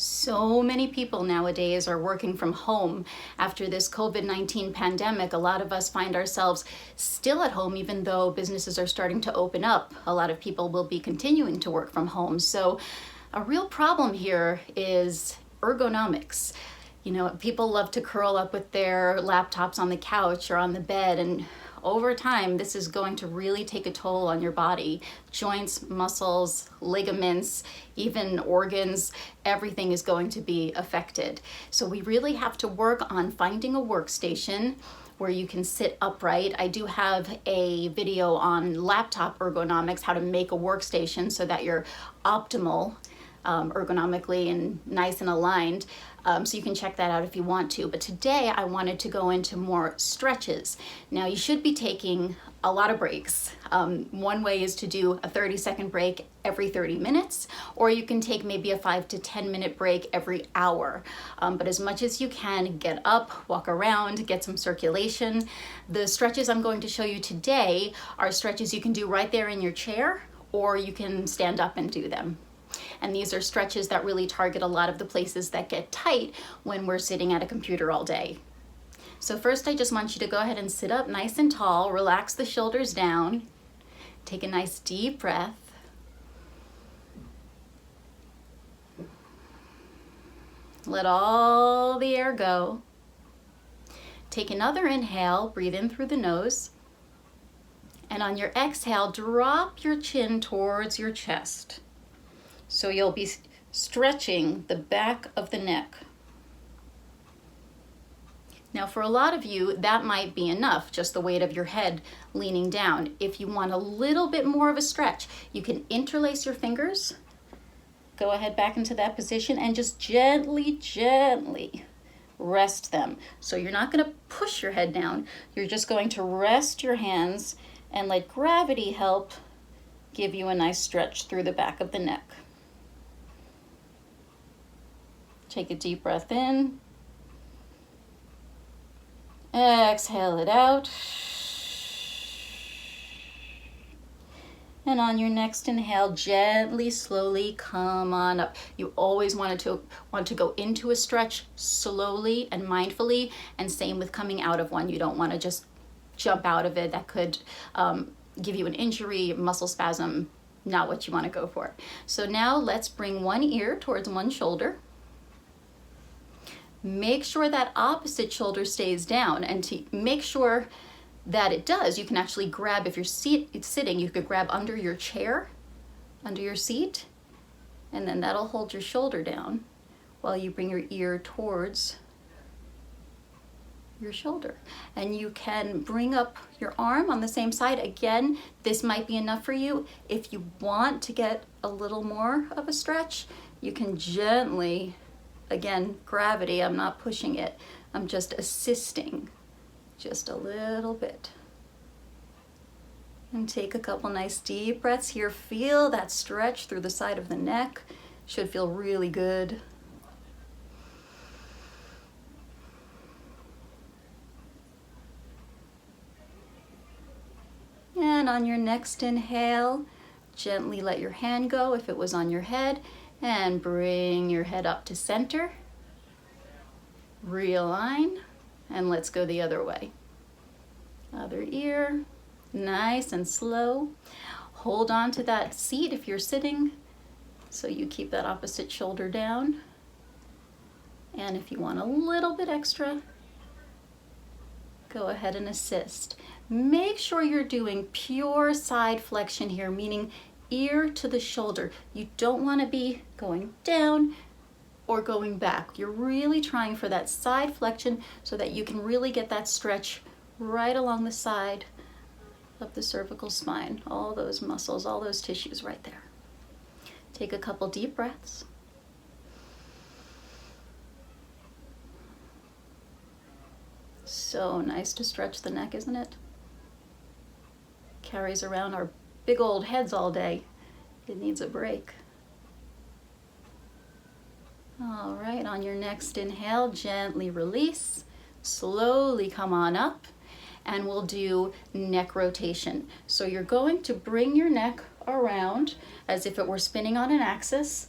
So many people nowadays are working from home. After this COVID-19 pandemic, a lot of us find ourselves still at home, even though businesses are starting to open up. A lot of people will be continuing to work from home. So a real problem here is ergonomics. You know, people love to curl up with their laptops on the couch or on the bed, and over time, this is going to really take a toll on your body. Joints, muscles, ligaments, even organs, everything is going to be affected. So we really have to work on finding a workstation where you can sit upright. I do have a video on laptop ergonomics, how to make a workstation so that you're optimal ergonomically and nice and aligned. So you can check that out if you want to. But today I wanted to go into more stretches. Now you should be taking a lot of breaks. One way is to do a 30-second break every 30 minutes, or you can take maybe a 5 to 10 minute break every hour. But as much as you can, get up, walk around, get some circulation. The stretches I'm going to show you today are stretches you can do right there in your chair, or you can stand up and do them. And these are stretches that really target a lot of the places that get tight when we're sitting at a computer all day. So first, I just want you to go ahead and sit up nice and tall, relax the shoulders down, take a nice deep breath. Let all the air go. Take another inhale, breathe in through the nose. And on your exhale, drop your chin towards your chest. So you'll be stretching the back of the neck. Now for a lot of you, that might be enough, just the weight of your head leaning down. If you want a little bit more of a stretch, you can interlace your fingers. Go ahead back into that position and just gently, gently rest them. So you're not going to push your head down. You're just going to rest your hands and let gravity help give you a nice stretch through the back of the neck. Take a deep breath in. Exhale it out. And on your next inhale, gently, slowly come on up. You always want to go into a stretch slowly and mindfully, and same with coming out of one. You don't want to just jump out of it. That could give you an injury, muscle spasm, not what you want to go for. So now let's bring one ear towards one shoulder. Make sure that opposite shoulder stays down, and to make sure that it does, you can actually grab, if you're sitting, you could grab under your chair, under your seat, and then that'll hold your shoulder down while you bring your ear towards your shoulder. And you can bring up your arm on the same side. Again, this might be enough for you. If you want to get a little more of a stretch, you can gently, again, gravity, I'm not pushing it, I'm just assisting just a little bit. And take a couple nice deep breaths here. Feel that stretch through the side of the neck. Should feel really good. And on your next inhale, gently let your hand go if it was on your head, and bring your head up to center. Realign, and let's go the other way. Other ear, nice and slow. Hold on to that seat if you're sitting, so you keep that opposite shoulder down. And if you want a little bit extra, go ahead and assist. Make sure you're doing pure side flexion here, meaning ear to the shoulder. You don't want to be going down or going back. You're really trying for that side flexion so that you can really get that stretch right along the side of the cervical spine. All those muscles, all those tissues right there. Take a couple deep breaths. So nice to stretch the neck, isn't it? Carries around our big old heads all day. It needs a break. All right, on your next inhale, gently release, slowly come on up, and we'll do neck rotation. So you're going to bring your neck around as if it were spinning on an axis.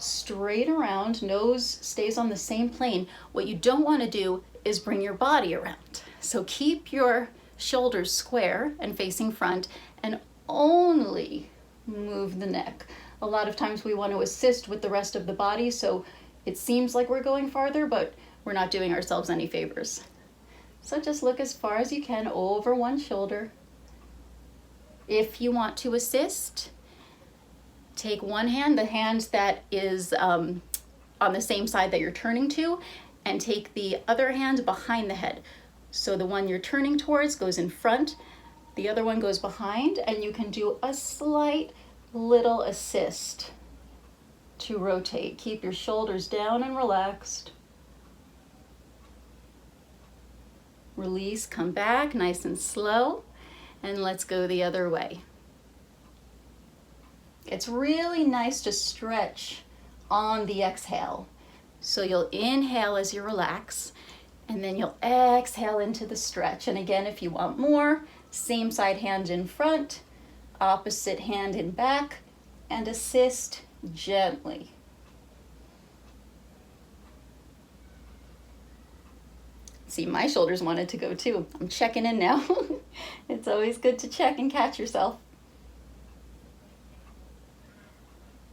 straight around, nose stays on the same plane. What you don't want to do is bring your body around. So keep your shoulders square and facing front and only move the neck. A lot of times we want to assist with the rest of the body, so it seems like we're going farther, but we're not doing ourselves any favors. So just look as far as you can over one shoulder. If you want to assist, take one hand, the hand that is on the same side that you're turning to, and take the other hand behind the head. So the one you're turning towards goes in front, the other one goes behind, and you can do a slight little assist to rotate. Keep your shoulders down and relaxed. Release, come back nice and slow, and let's go the other way. It's really nice to stretch on the exhale. So you'll inhale as you relax, and then you'll exhale into the stretch. And again, if you want more, same side hand in front, opposite hand in back, and assist gently. See, my shoulders wanted to go too. I'm checking in now. It's always good to check and catch yourself.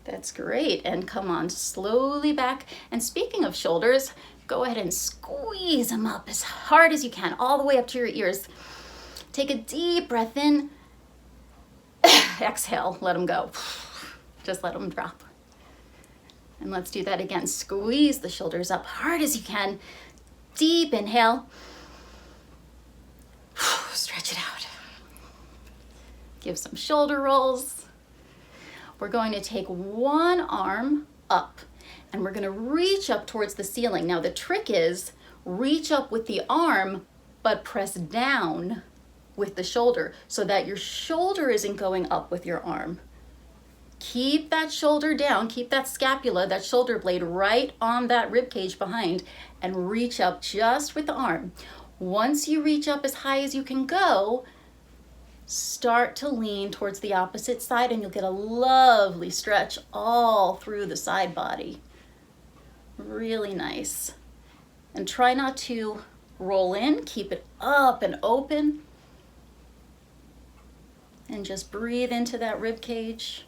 That's great. And come on, slowly back. And speaking of shoulders, go ahead and squeeze them up as hard as you can, all the way up to your ears. Take a deep breath in. Exhale, let them go. Just let them drop. And let's do that again. Squeeze the shoulders up hard as you can. Deep inhale. Stretch it out. Give some shoulder rolls. We're going to take one arm up and we're going to reach up towards the ceiling. Now the trick is reach up with the arm, but press down with the shoulder so that your shoulder isn't going up with your arm. Keep that shoulder down, keep that scapula, that shoulder blade right on that rib cage behind, and reach up just with the arm. Once you reach up as high as you can go, start to lean towards the opposite side and you'll get a lovely stretch all through the side body. Really nice. And try not to roll in, keep it up and open. And just breathe into that rib cage.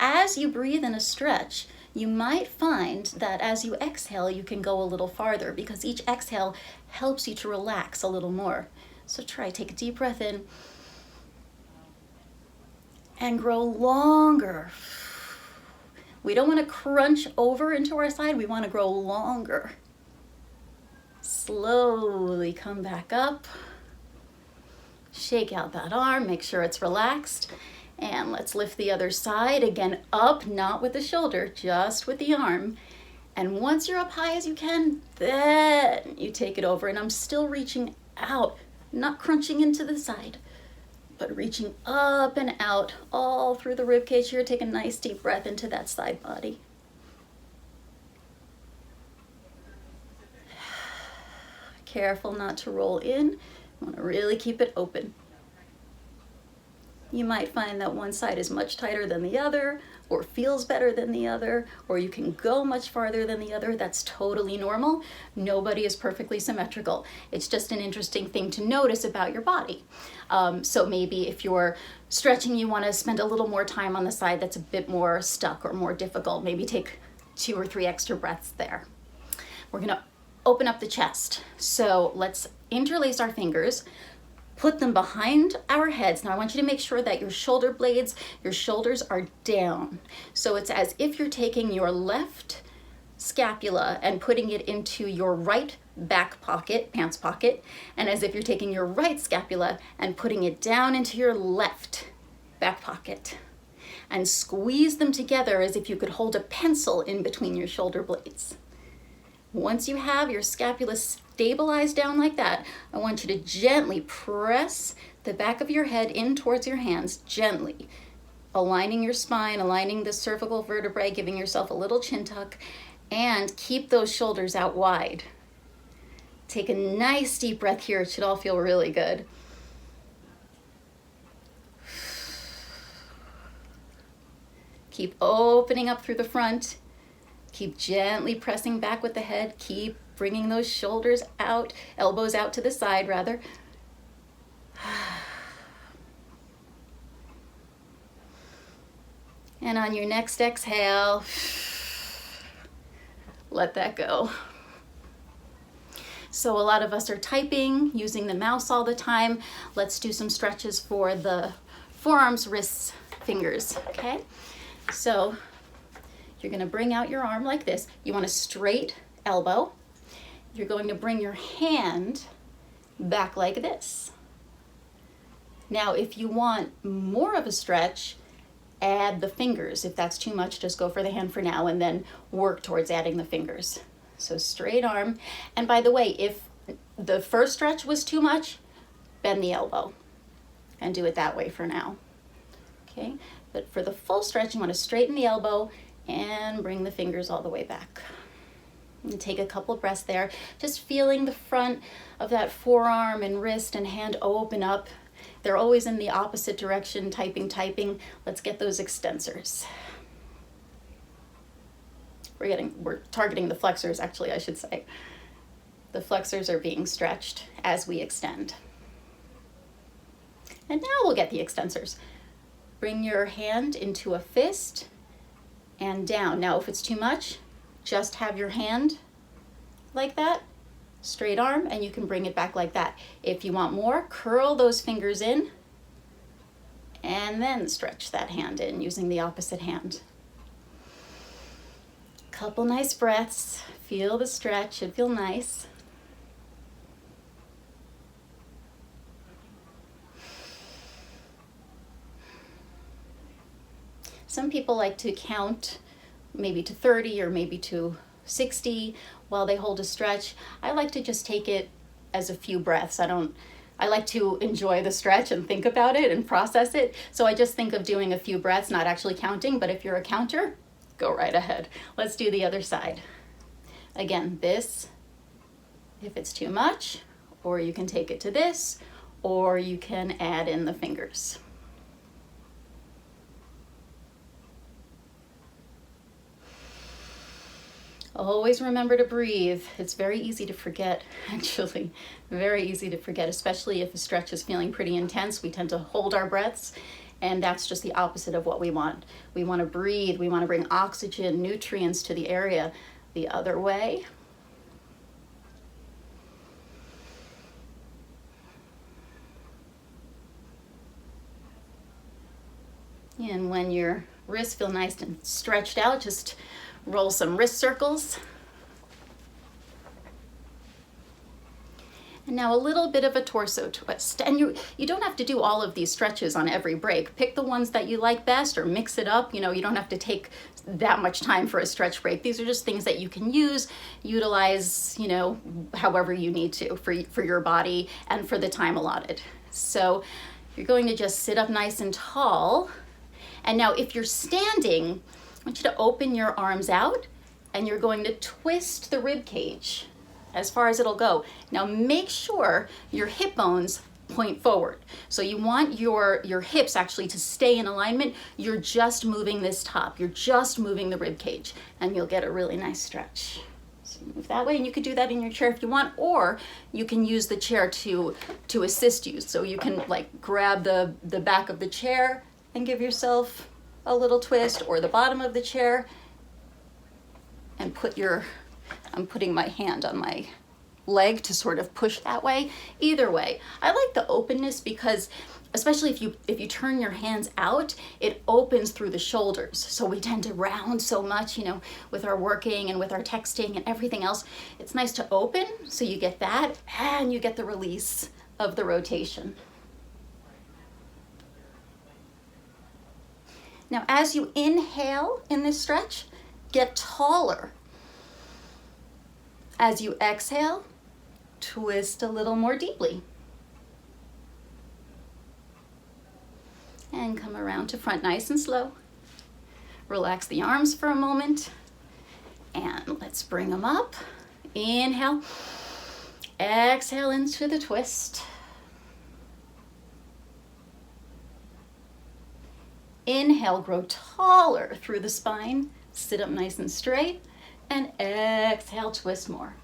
As you breathe in a stretch, you might find that as you exhale, you can go a little farther because each exhale helps you to relax a little more. So take a deep breath in and grow longer. We don't want to crunch over into our side, we want to grow longer. Slowly come back up. Shake out that arm, make sure it's relaxed. And let's lift the other side, again up, not with the shoulder, just with the arm. And once you're up high as you can, then you take it over. And I'm still reaching out, not crunching into the side, but reaching up and out all through the rib cage here. Take a nice deep breath into that side body. Careful not to roll in. You want to really keep it open. You might find that one side is much tighter than the other, or feels better than the other, or you can go much farther than the other. That's totally normal. Nobody is perfectly symmetrical. It's just an interesting thing to notice about your body. So maybe if you're stretching, you want to spend a little more time on the side that's a bit more stuck or more difficult. Maybe take 2 or 3 extra breaths there. We're going to open up the chest. So let's interlace our fingers. Put them behind our heads. Now I want you to make sure that your shoulder blades, your shoulders are down. So it's as if you're taking your left scapula and putting it into your right back pocket, pants pocket, and as if you're taking your right scapula and putting it down into your left back pocket. And squeeze them together as if you could hold a pencil in between your shoulder blades. Once you have your scapula stabilized down like that, I want you to gently press the back of your head in towards your hands, gently, aligning your spine, aligning the cervical vertebrae, giving yourself a little chin tuck, and keep those shoulders out wide. Take a nice deep breath here. It should all feel really good. Keep opening up through the front. Keep gently pressing back with the head. Keep bringing those shoulders out, elbows out to the side rather. And on your next exhale, let that go. So a lot of us are typing, using the mouse all the time. Let's do some stretches for the forearms, wrists, fingers, okay? So you're gonna bring out your arm like this. You want a straight elbow. You're going to bring your hand back like this. Now, if you want more of a stretch, add the fingers. If that's too much, just go for the hand for now and then work towards adding the fingers. So straight arm. And by the way, if the first stretch was too much, bend the elbow and do it that way for now. Okay, but for the full stretch, you want to straighten the elbow and bring the fingers all the way back. And take a couple breaths there, just feeling the front of that forearm and wrist and hand open up. They're always in the opposite direction, typing. Let's get those extensors. We're targeting the flexors, actually, I should say. The flexors are being stretched as we extend. And now we'll get the extensors. Bring your hand into a fist and down. Now, if it's too much, just have your hand like that, straight arm, and you can bring it back like that. If you want more, curl those fingers in and then stretch that hand in using the opposite hand. Couple nice breaths. Feel the stretch, should feel nice. Some people like to count maybe to 30 or maybe to 60 while they hold a stretch. I like to just take it as a few breaths. I like to enjoy the stretch and think about it and process it. So I just think of doing a few breaths, not actually counting, but if you're a counter, go right ahead. Let's do the other side. Again, this, if it's too much, or you can take it to this, or you can add in the fingers. Always remember to breathe. It's very easy to forget, actually. Very easy to forget, especially if a stretch is feeling pretty intense. We tend to hold our breaths, and that's just the opposite of what we want. We want to breathe. We want to bring oxygen, nutrients to the area. The other way. And when your wrists feel nice and stretched out, just roll some wrist circles. And now a little bit of a torso twist. And you don't have to do all of these stretches on every break. Pick the ones that you like best or mix it up. You don't have to take that much time for a stretch break. These are just things that you can utilize, however you need to for your body and for the time allotted. So you're going to just sit up nice and tall. And now if you're standing, I want you to open your arms out and you're going to twist the rib cage as far as it'll go. Now make sure your hip bones point forward. So you want your hips actually to stay in alignment. You're just moving this top. You're just moving the rib cage and you'll get a really nice stretch. So move that way, and you could do that in your chair if you want, or you can use the chair to assist you. So you can grab the back of the chair and give yourself a little twist, or the bottom of the chair and I'm putting my hand on my leg to sort of push that way. Either way, I like the openness because especially if you turn your hands out, it opens through the shoulders. So we tend to round so much, with our working and with our texting and everything else. It's nice to open so you get that and you get the release of the rotation. Now, as you inhale in this stretch, get taller. As you exhale, twist a little more deeply. And come around to front nice and slow. Relax the arms for a moment. And let's bring them up. Inhale. Exhale into the twist. Inhale, grow taller through the spine. Sit up nice and straight. And exhale, twist more.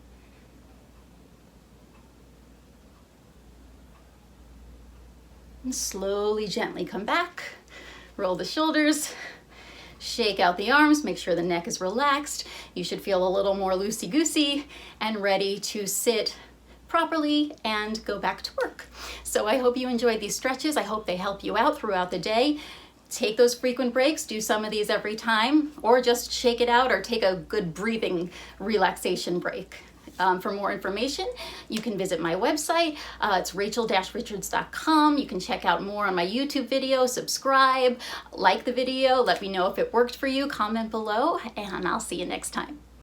And slowly, gently come back. Roll the shoulders. Shake out the arms. Make sure the neck is relaxed. You should feel a little more loosey-goosey and ready to sit properly and go back to work. So I hope you enjoyed these stretches. I hope they help you out throughout the day. Take those frequent breaks, do some of these every time, or just shake it out or take a good breathing relaxation break. For more information, you can visit my website. It's rachel-richards.com. You can check out more on my YouTube video, subscribe, like the video, let me know if it worked for you, comment below, and I'll see you next time.